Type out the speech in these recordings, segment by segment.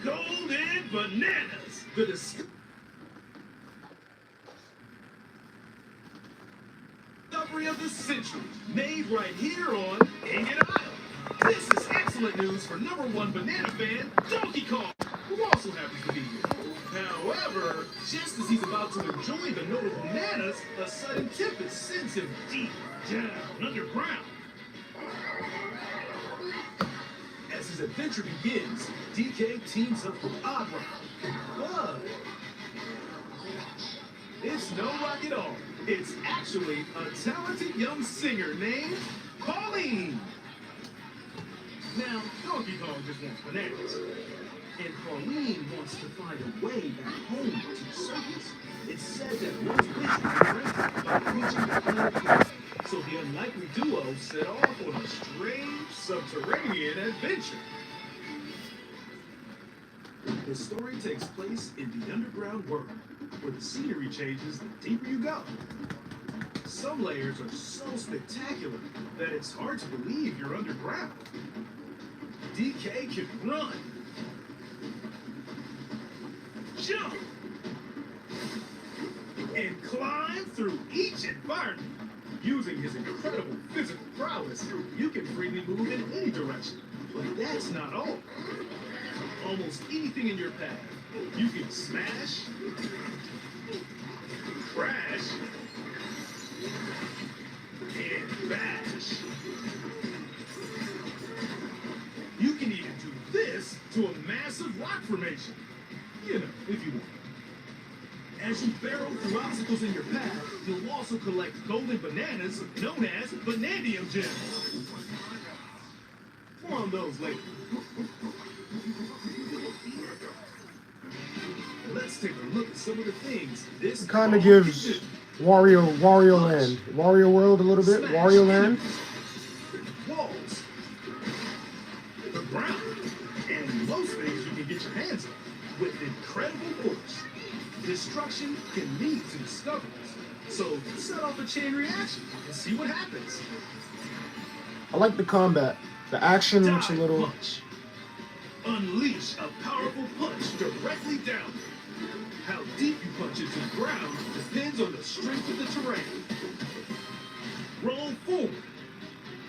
Golden Bananas, the discovery of the century, made right here on IAM9INE. This is excellent news for #1 banana fan, Donkey Kong, who also happens to be here. However, just as he's about to enjoy the note of bananas, a sudden tempest sends him deep down underground. As his adventure begins, DK teams up with Oddrod. But it's no rock at all. It's actually a talented young singer named Pauline. Now, Donkey Kong just wants bananas. And Pauline wants to find a way back home to the surface. It's said that one's wish is granted by reaching the planet Earth. So the unlikely duo set off on a strange subterranean adventure. The story takes place in the underground world, where the scenery changes the deeper you go. Some layers are so spectacular that it's hard to believe you're underground. DK can run, jump, and climb through each environment. Using his incredible physical prowess, you can freely move in any direction. But that's not all. Almost anything in your path, you can smash, crash, and bash. You can even do this to a massive rock formation. You know, if you want. As you barrel through obstacles in your path, you'll also collect golden bananas known as Banandium gems. More on those later. Let's take a look at some of the things this kind of gives Wario Land, Wario World a little bit, Wario Land. Walls, the ground, and most things you can get your hands on with incredible force. Destruction can lead to discoveries, so set off a chain reaction and see what happens. I like the combat. The action looks a little... Punch. Unleash a powerful punch directly down. How deep you punch into the ground depends on the strength of the terrain. Roll forward.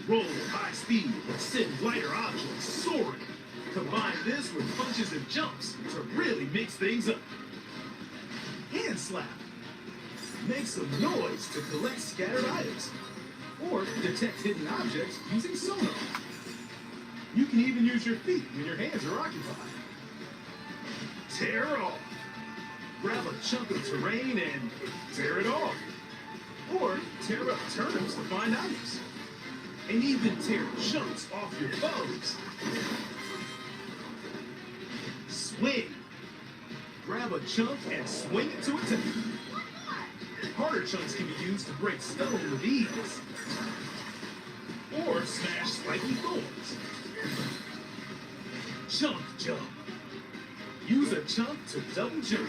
Roll at high speed and send lighter objects soaring. Combine this with punches and jumps to really mix things up. Hand slap. Make some noise to collect scattered items. Or detect hidden objects using sonar. You can even use your feet when your hands are occupied. Tear off. Grab a chunk of terrain and tear it off. Or tear up turnips to find items. And even tear chunks off your foes. Swing. Grab a chunk and swing it to attack. Harder chunks can be used to break stone with ease. Or smash spiky thorns. Chunk jump. Use a chunk to double jump.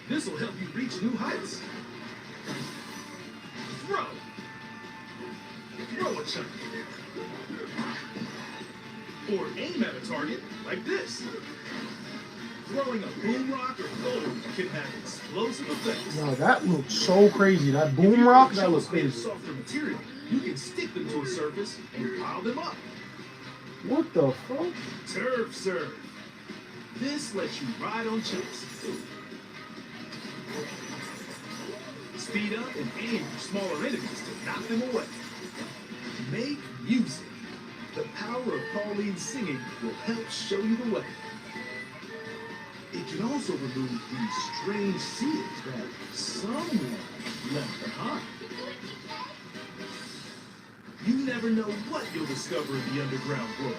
This will help you reach new heights. Throw. Throw a chunk. Or aim at a target like this. Throwing a boom rock or gold can have explosive effects. Wow, that looks so crazy. That boom rock, that looks crazy. Softer material, you can stick them to a surface and pile them up. What the fuck? Turf serve. This lets you ride on chunks. Speed up and aim for smaller enemies to knock them away. Make music. The power of Pauline's singing will help show you the way. It can also remove these strange seals that someone left behind. never know what you'll discover in the underground world.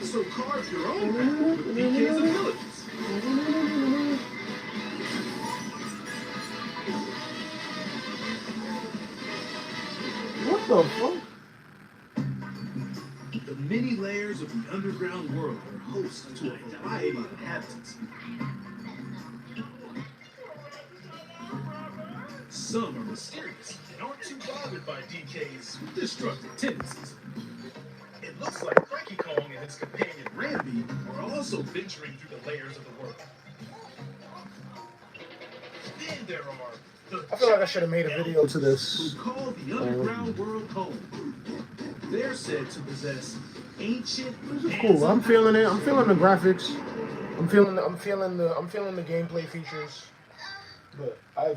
So carve your own path with DK's abilities. What the fuck? The many layers of the underground world are host to a variety of inhabitants. Some are mysterious and aren't too bothered by DK's destructive tendencies. It looks like Cranky Kong and his companion Rambi are also venturing through the layers of the world. Then there are the I feel like I should have made a video to this. who call the underground world home. They're said to possess ancient. This is cool. I'm feeling it. I'm feeling the graphics. I'm feeling the gameplay features. But I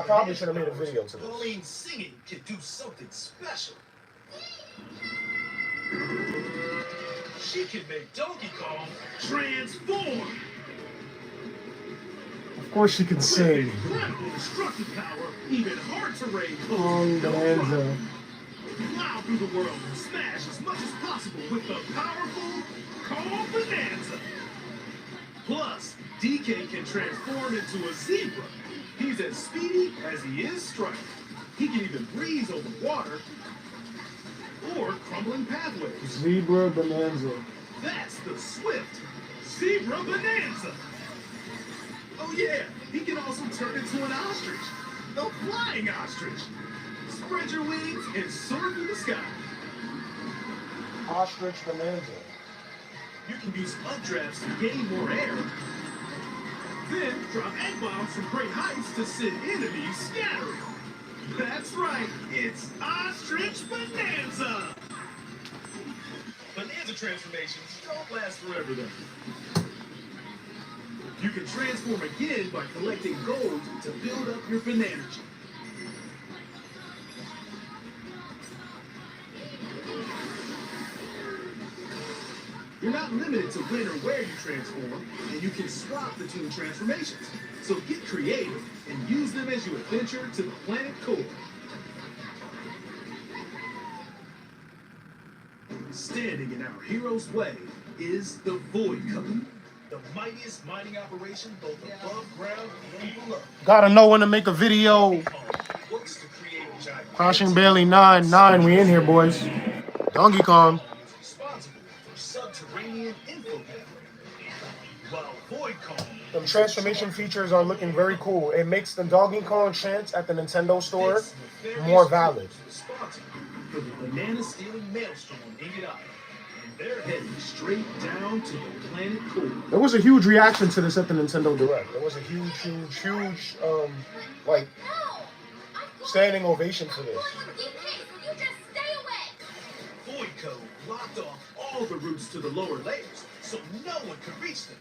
probably should have made a video to this. Pauline singing can do something special. She can make Donkey Kong transform. Of course she can sing. With incredible destructive power, even hard terrain Bonanza. plow through the world and smash as much as possible with the powerful Kong Bonanza. Plus, DK can transform into a zebra. He's as speedy as he is striking. He can even breeze over water or crumbling pathways. Zebra Bonanza. That's the swift Zebra Bonanza. Oh yeah, he can also turn into an ostrich. A flying ostrich. Spread your wings and soar through the sky. Ostrich Bonanza. You can use updrafts to gain more air. Then drop egg bombs from great heights to send enemies scattering. That's right, it's Ostrich Bonanza. Bonanza transformations don't last forever though. You can transform again by collecting gold to build up your banana. You're not limited to when or where you transform, and you can swap between transformations. So get creative and use them as you adventure to the planet core. Standing in our hero's way is the Void Code, the mightiest mining operation both above ground and below. Gotta know when to make a video. Works to create giant Crashing Bailey 9-9. We in here, boys. Donkey Kong. responsible for subterranean info gathering. While Void Kong, The transformation features are looking very cool. It makes the Donkey Kong chants at the Nintendo store more valid. responsible for the banana stealing maelstrom on Ingot Island. And they're heading straight down to the planet core. There was a huge reaction to this at the Nintendo Direct. There was a huge, like, standing ovation for this. Void Code blocked off all the routes to the lower layers, so no one could reach them.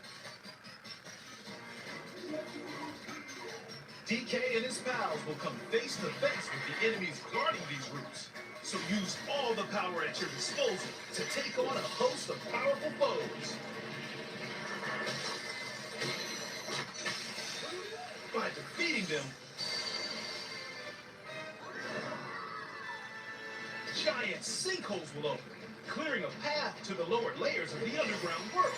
DK and his pals will come face to face with the enemies guarding these routes. So use all the power at your disposal to take on a host of powerful foes. By defeating them, giant sinkholes will open, clearing a path to the lower layers of the underground world.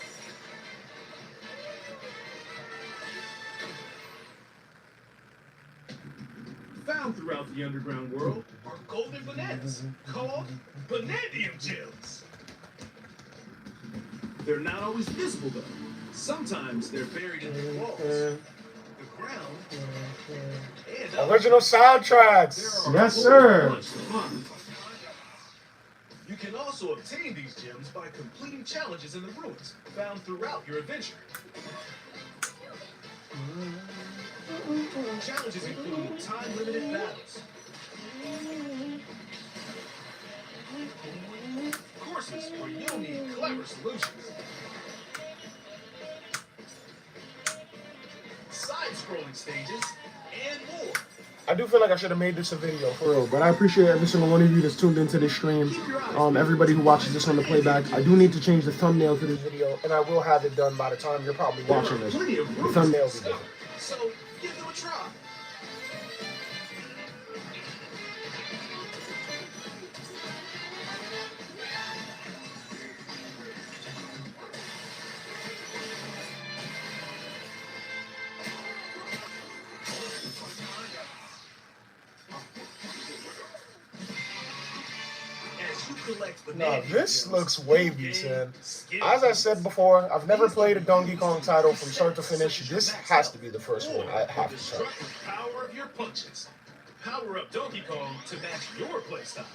Found throughout the underground world are golden bananas called Bonandium gems. They're not always visible though. Sometimes they're buried in the walls, the ground, and Original soundtracks. there are Yes, sir. much to find. You can also obtain these gems by completing challenges in the ruins found throughout your adventure. Challenges include time-limited battles, courses where you'll need clever solutions, side-scrolling stages, and more. I do feel like I should have made this a video for real, but I appreciate every single one of you that's tuned into this stream. Everybody who watches this on the playback. I do need to change the thumbnail to this video, and I will have it done by the time you're probably watching this. The thumbnail will be different. So give them a try. No, this looks wavy, son. As I said before, I've never played a Donkey Kong title from start to finish. This has to be the first one I have to try. Power of your punches. Power up Donkey Kong to match your playstyle.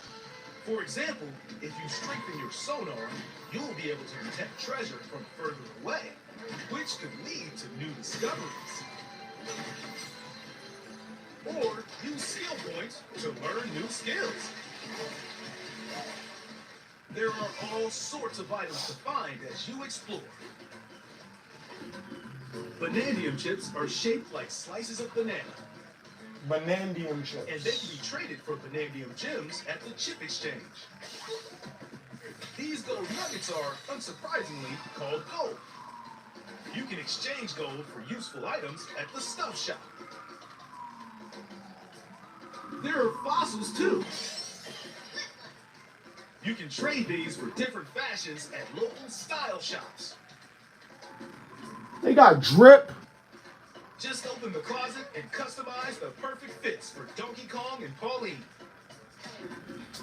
For example, if you strengthen your sonar, you'll be able to detect treasure from further away, which could lead to new discoveries. Or use skill points to learn new skills. There are all sorts of items to find as you explore. Banandium chips are shaped like slices of banana. Banandium chips. And they can be traded for Banandium gems at the chip exchange. These gold nuggets are, unsurprisingly, called gold. You can exchange gold for useful items at the stuff shop. There are fossils too. You can trade these for different fashions at local style shops. They got drip. Just open the closet and customize the perfect fits for Donkey Kong and Pauline.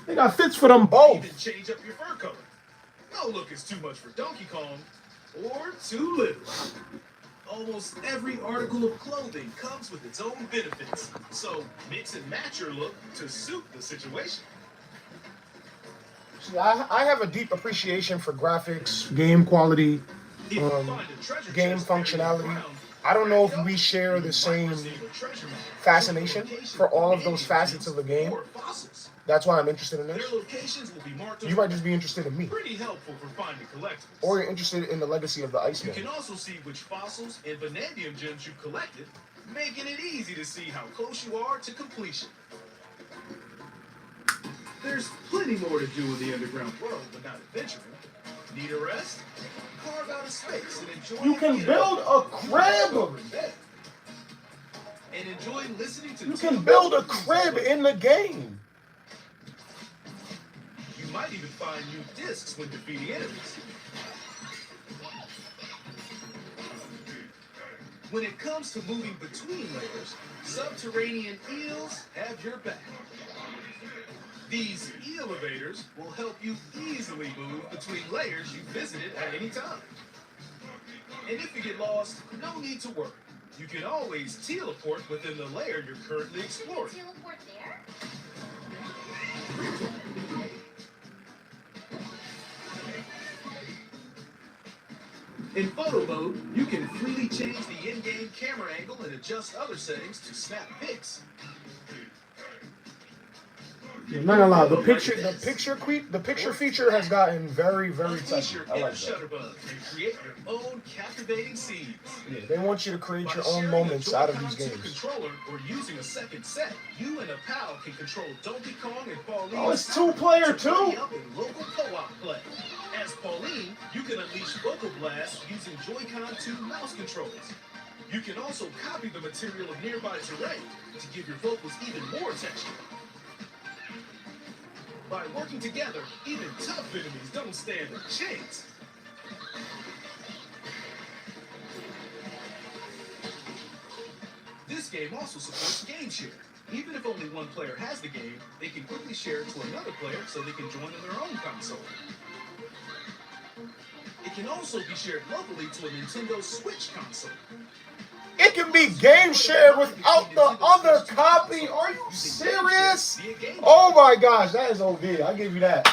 They got fits for them both. Even change up your fur color. No look is too much for Donkey Kong or too little. Almost every article of clothing comes with its own benefits. So mix and match your look to suit the situation. See, I have a deep appreciation for graphics, game quality, game functionality. I don't know if we share the same fascination for all of those facets of the game. That's why I'm interested in this. You might just be interested in me. Pretty helpful for finding collectibles. Or you're interested in the legacy of the Iceman. You can also see which fossils and Banandium gems you collected, making it easy to see how close you are to completion. There's plenty more to do in the underground world without adventuring. Need a rest? Carve out a space and enjoy. You can build a crib. And enjoy listening to. You can build a crib in the game. You might even find new discs when defeating enemies. When it comes to moving between layers, subterranean eels have your back. These elevators will help you easily move between layers you visited at any time. And if you get lost, no need to worry. You can always teleport within the layer you're currently exploring. Teleport there? In photo mode, you can freely change the in-game camera angle and adjust other settings to snap pics. I'm not gonna lie, the picture feature has gotten very, very touchy. I like that. Shutterbug and create your own captivating scenes. Yeah, they want you to create your own moments out of these games. Controller or using a second set, you and a pal can control Donkey Kong and Pauline. Oh, it's two-player too. In local co-op play. As Pauline, you can unleash Vocal Blast using Joy-Con 2 mouse controls. You can also copy the material of nearby terrain to give your vocals even more texture. By working together, even tough enemies don't stand a chance. This game also supports game share. Even if only one player has the game, they can quickly share it to another player so they can join in their own console. It can also be shared locally to a Nintendo Switch console. It can be game shared without the other copy. Are you serious? Oh my gosh, that is OD. I give you that.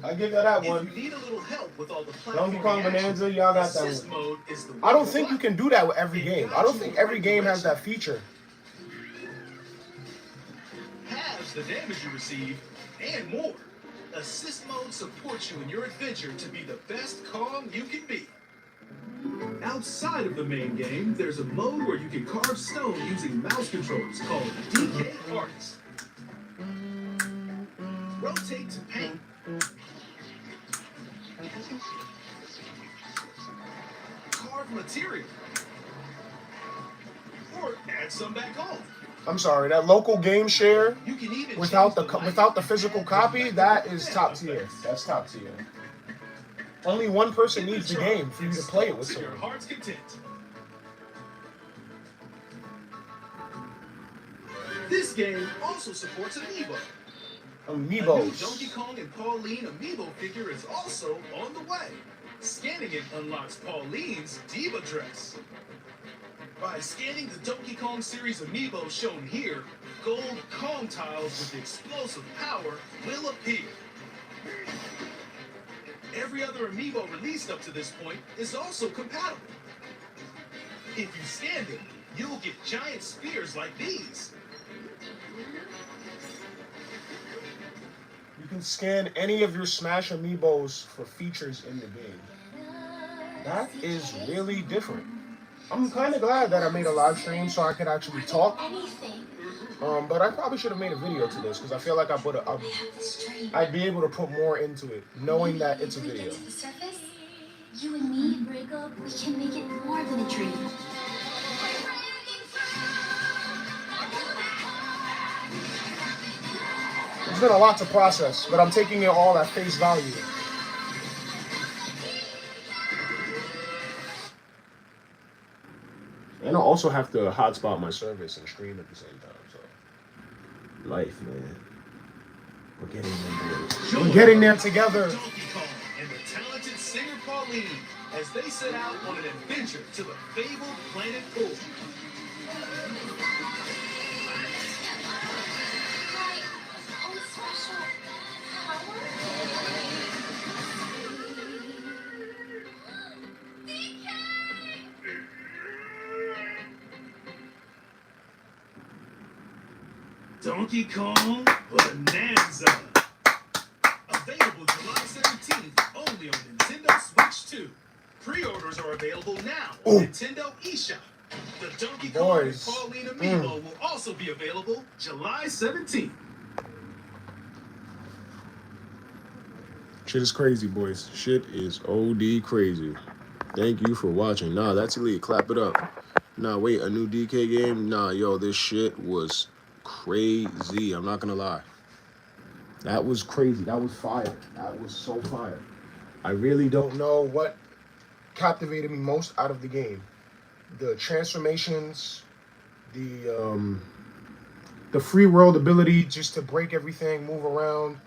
I give you that one. If you need a little help with all the Donkey Kong Bonanza, y'all got that one. I don't think you can do that with every game. I don't think every game has that feature. Halves the damage you receive and more. Assist mode supports you in your adventure to be the best Kong you can be. Outside of the main game, there's a mode where you can carve stone using mouse controls called DK Artist. Rotate to paint. Carve material. Or add some back home. I'm sorry, that local game share You can even without the physical copy, that is top tier. That's top tier. Only one person needs the game for you to play it with to your someone. heart's content. This game also supports Amiibo. A new Amiibos. Donkey Kong and Pauline Amiibo figure is also on the way. Scanning it unlocks Pauline's Diva dress. By scanning the Donkey Kong series Amiibo shown here, gold Kong tiles with explosive power will appear. Every other Amiibo released up to this point is also compatible. If you scan them, you'll get giant spears like these. You can scan any of your Smash Amiibos for features in the game. That is really different. I'm kind of glad that I made a live stream so I could actually talk. But I probably should have made a video to this because I feel like I'd be able to put more into it, knowing that it's a video. You and me break up, we can make it more than a dream. There's been a lot to process, but I'm taking it all at face value. And I also have to hotspot my service and stream at the same time. So, life, man. We're getting there, boys. We're getting there together. Donkey Kong and the talented singer Pauline as they set out on an adventure to the fabled planet Pool. Donkey Kong Bonanza. Available July 17th only on Nintendo Switch 2. Pre-orders are available now on Nintendo eShop. The Donkey Kong and Pauline Amiibo will also be available July 17th. Shit is crazy, boys. Shit is OD crazy. Thank you for watching. Nah, that's elite. Clap it up. Nah, wait, a new DK game? Nah, yo, this shit was crazy. I'm not gonna lie. That was crazy. That was fire. That was so fire. I really don't know what captivated me most out of the game. The transformations, the free world ability just to break everything, move around,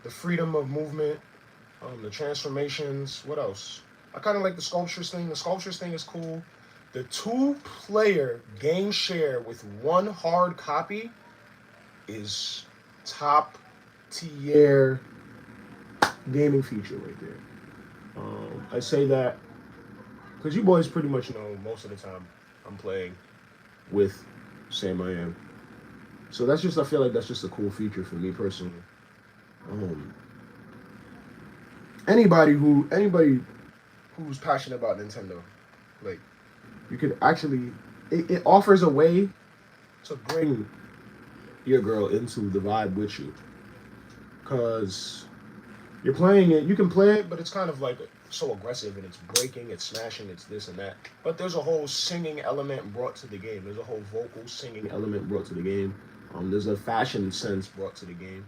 the freedom of movement, the transformations. What else? I kind of like the sculptures thing. The sculptures thing is cool. The 2-player game share with one hard copy is top tier gaming feature right there. I say that because you boys pretty much know most of the time I'm playing with Sam I Am. So that's just, I feel like that's just a cool feature for me personally. Anybody who's passionate about Nintendo, like, you could actually, it offers a way to bring your girl into the vibe with you. Because you're playing it, you can play it, but it's kind of like so aggressive and it's breaking, it's smashing, it's this and that. But there's a whole singing element brought to the game. There's a whole vocal singing element brought to the game. There's a fashion sense brought to the game.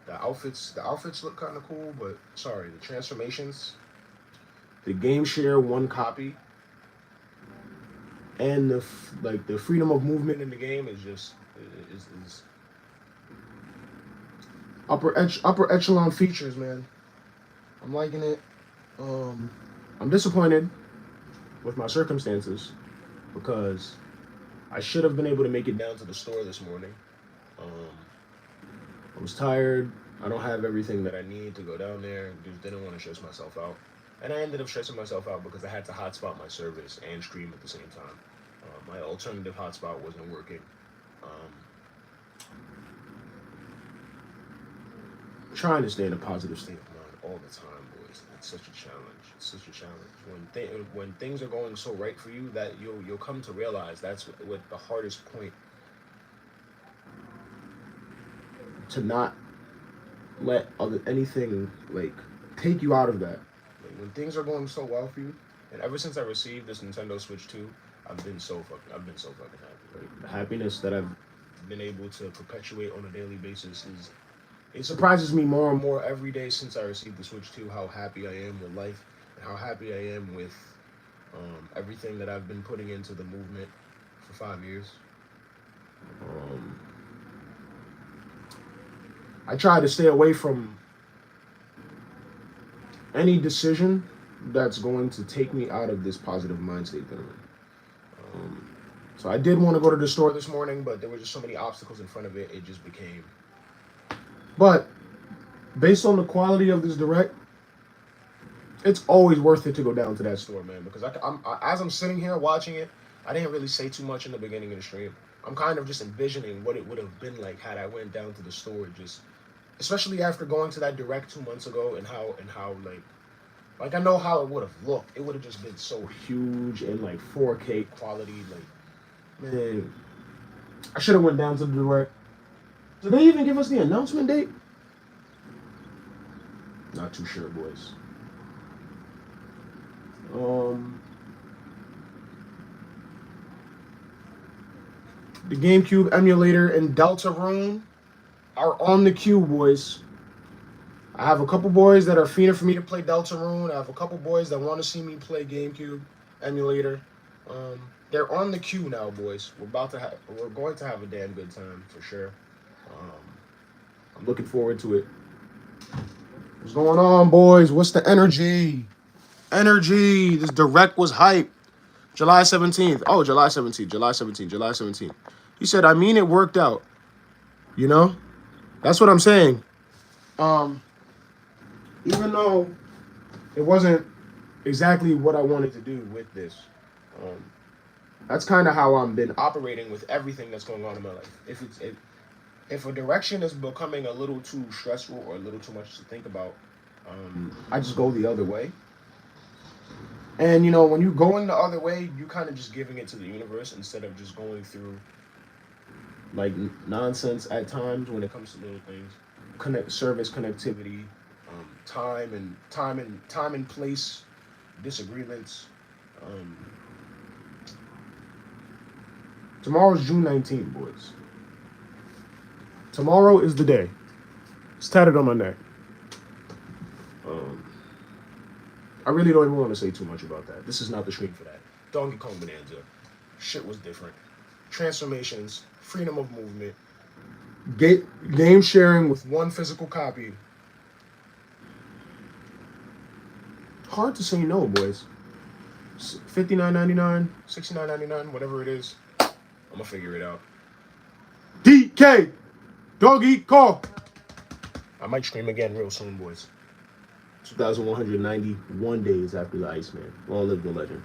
The outfits look kind of cool, but sorry, the transformations, the game share one copy, and the freedom of movement in the game is just is upper echelon features, man. I'm liking it. I'm disappointed with my circumstances because I should have been able to make it down to the store this morning. I was tired. I don't have everything that I need to go down there. Just didn't want to stress myself out. And I ended up stressing myself out because I had to hotspot my service and stream at the same time. My alternative hotspot wasn't working. Trying to stay in a positive state of mind all the time, boys. It's such a challenge. It's such a challenge. When things are going so right for you, that you'll come to realize that's what the hardest point, to not let anything like take you out of that. Like, when things are going so well for you, and ever since I received this Nintendo Switch 2, I've been so fucking happy. Like, the happiness that I've been able to perpetuate on a daily basis is, it surprises me more and more every day since I received the Switch 2, how happy I am with life and how happy I am with everything that I've been putting into the movement for 5 years. I try to stay away from any decision that's going to take me out of this positive mind state that I'm in. So I did want to go to the store this morning, but there were just so many obstacles in front of it, it just became. But based on the quality of this direct, it's always worth it to go down to that store, man. Because as I'm sitting here watching it, I didn't really say too much in the beginning of the stream. I'm kind of just envisioning what it would have been like had I went down to the store, just especially after going to that direct 2 months ago, and how like I know how it would have looked. It would have just been so huge and like 4K quality. Like, man, I should have went down to the direct. Did they even give us the announcement date? Not too sure, boys. The GameCube emulator and Deltarune are on the queue, boys. I have a couple boys that are fiending for me to play Deltarune. I have a couple boys that want to see me play GameCube emulator. They're on the queue now, boys. We're going to have a damn good time for sure. I'm looking forward to it. What's going on, boys? What's the energy? Energy. This direct was hype. July 17th. Oh, July 17th. He said, I mean, it worked out. You know? That's what I'm saying. Even though it wasn't exactly what I wanted to do with this, that's kind of how I've been operating with everything that's going on in my life. If a direction is becoming a little too stressful or a little too much to think about, I just go the other way. And, you know, when you're going the other way, you kind of just giving it to the universe instead of just going through, like, nonsense at times when it comes to little things. Service connectivity, time and place disagreements. Tomorrow's June 19th, boys. Tomorrow is the day. It's tatted on my neck. I really don't even want to say too much about that. This is not the stream for that. Donkey Kong Bonanza. Shit was different. Transformations, freedom of movement, game sharing with one physical copy. Hard to say no, boys. $59.99, $69.99, whatever it is. I'm gonna figure it out. DK, Doggy Kong. I might stream again real soon, boys. 2,191 days after the Iceman. Long live the legend.